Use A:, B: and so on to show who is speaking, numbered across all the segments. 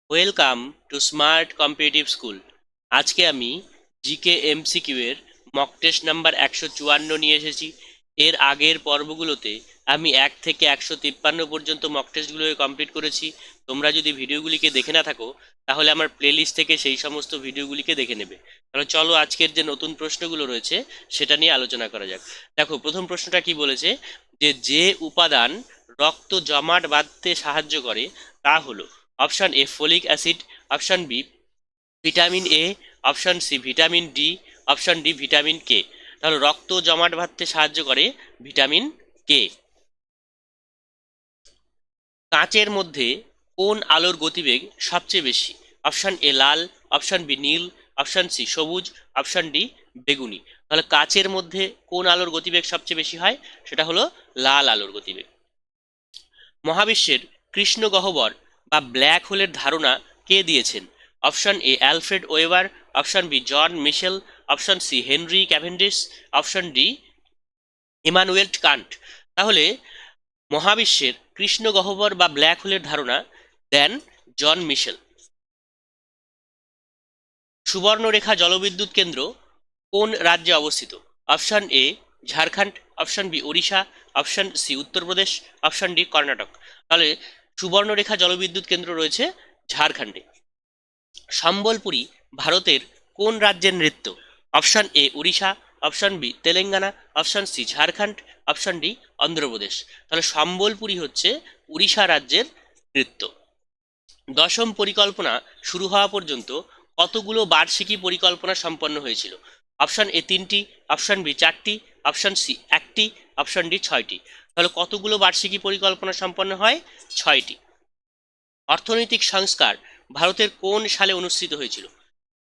A: Welcome to smart competitive school. আজকে আমি GK MCQ এর মক টেস্ট নাম্বার 154 নিয়ে এসেছি। এর আগের পর্বগুলোতে আমি 1 থেকে 153 পর্যন্ত মক টেস্টগুলোকে কমপ্লিট করেছি। তোমরা যদি ভিডিওগুলিকে দেখে না থাকো তাহলে আমার প্লেলিস্ট থেকে সেই সমস্ত ভিডিওগুলিকে দেখে নেবে। তাহলে চলো আজকের যে নতুন প্রশ্নগুলো রয়েছে সেটা নিয়ে আলোচনা করা যাক। দেখো, প্রথম প্রশ্নটা কি বলেছে, যে উপাদান রক্ত জমাট বাঁধতে সাহায্য করে তা হলো option A folic acid, option B vitamin A, option C vitamin D, option D vitamin K. তাহলে রক্ত জমাট বাঁধতে সাহায্য করে ভিটামিন কে। কাঁচের মধ্যে কোন আলোর গতিবেগ সবচেয়ে বেশি? অপশান এ লাল, অপশান বি নীল, অপশান সি সবুজ, অপশান ডি বেগুনি। তাহলে কাঁচের মধ্যে কোন আলোর গতিবেগ সবচেয়ে বেশি হয়? সেটা হলো লাল আলোর গতিবেগ। মহাবিশ্বের কৃষ্ণ গহ্বর বা ব্ল্যাক হোলের ধারণা কে দিয়েছেন? Option A Alfred Weber, option B John Michell, option C Henry Cavendish, option D Immanuel Kant. তাহলে মহাবিশ্বের কৃষ্ণ গহ্বর বা ব্ল্যাক হোলের ধারণা দেন জন মিশেল। সুবর্ণরেখা জলবিদ্যুৎ কেন্দ্র কোন রাজ্যে অবস্থিত? Option A Jharkhand, option B Odisha, option C Uttar Pradesh, option D Karnataka. তাহলে সুবর্ণরেখা জলবিদ্যুৎ কেন্দ্র রয়েছে ঝাড়খণ্ডে। সম্বলপুরী ভারতের কোন রাজ্যের নৃত্য? Option A Orissa, option B Telangana, option C Jharkhand, option D Andhra Pradesh. তাহলে সম্বলপুরী হচ্ছে উড়িষ্যা রাজ্যের নৃত্য। দশম পরিকল্পনা শুরু হওয়া পর্যন্ত কতগুলো বার্ষিকী পরিকল্পনা সম্পন্ন হয়েছিল? অপশন এ 3টি, অপশন বি 4টি, অপশন সি 1টি, অপশন ডি 6টি। তাহলে কতগুলো বার্ষিকী পরিকল্পনা সম্পন্ন হয়? 6টি। অর্থনৈতিক সংস্কার ভারতের কোন সালে অনুষ্ঠিত হয়েছিল?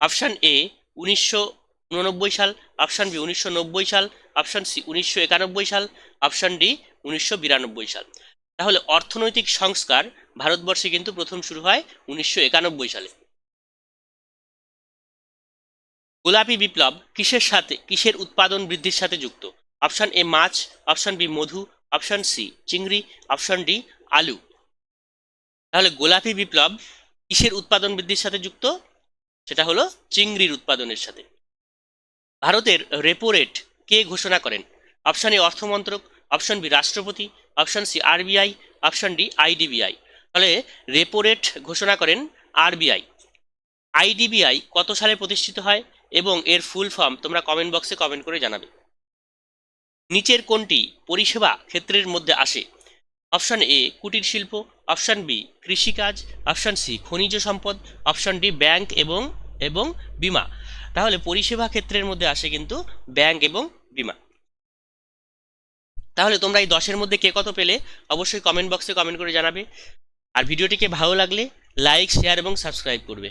A: অপশন এ 1989 সাল, অপশন বি 1990 সাল, অপশন সি 1991 সাল, অপশন ডি 1992 সাল। তাহলে অর্থনৈতিক সংস্কার ভারতবর্ষে কিন্তু প্রথম শুরু হয় 1991 সালে। গোলাপি বিপ্লব কিসের উৎপাদন বৃদ্ধির সাথে যুক্ত? অপশন এ মাছ, অপশন বি মধু, অপশন সি চিংড়ি, অপশন ডি আলু। তাহলে গোলাপি বিপ্লব কিসের উৎপাদন বৃদ্ধির সাথে যুক্ত? সেটা হলো চিংড়ির উৎপাদনের সাথে। ভারতের রেপো রেট কে ঘোষণা করেন? অপশন এ অর্থমন্ত্রক, অপশন বি রাষ্ট্রপতি, option C RBI, option D IDBI. তাহলে রেপো রেট ঘোষণা করেন আরবিআই। আইডিবিআই কত সালে প্রতিষ্ঠিত হয় এবং এর ফুল ফর্ম তোমরা কমেন্ট বক্সে কমেন্ট করে জানাবে। নিচের কোনটি পরিষেবা ক্ষেত্রের মধ্যে আসে? অপশন এ কুটির শিল্প, অপশন বি কৃষিকাজ, অপশন সি খনিজ সম্পদ, অপশন ডি ব্যাংক এবং এবং বিমা। তাহলে পরিষেবা ক্ষেত্রের মধ্যে আসে কিন্তু ব্যাংক এবং বিমা। তাহলে তোমরা এই 10-এর মধ্যে কে কত পেলে অবশ্যই কমেন্ট বক্সে কমেন্ট করে জানাবে। আর ভিডিওটিকে ভালো লাগলে লাইক, শেয়ার এবং সাবস্ক্রাইব করবে।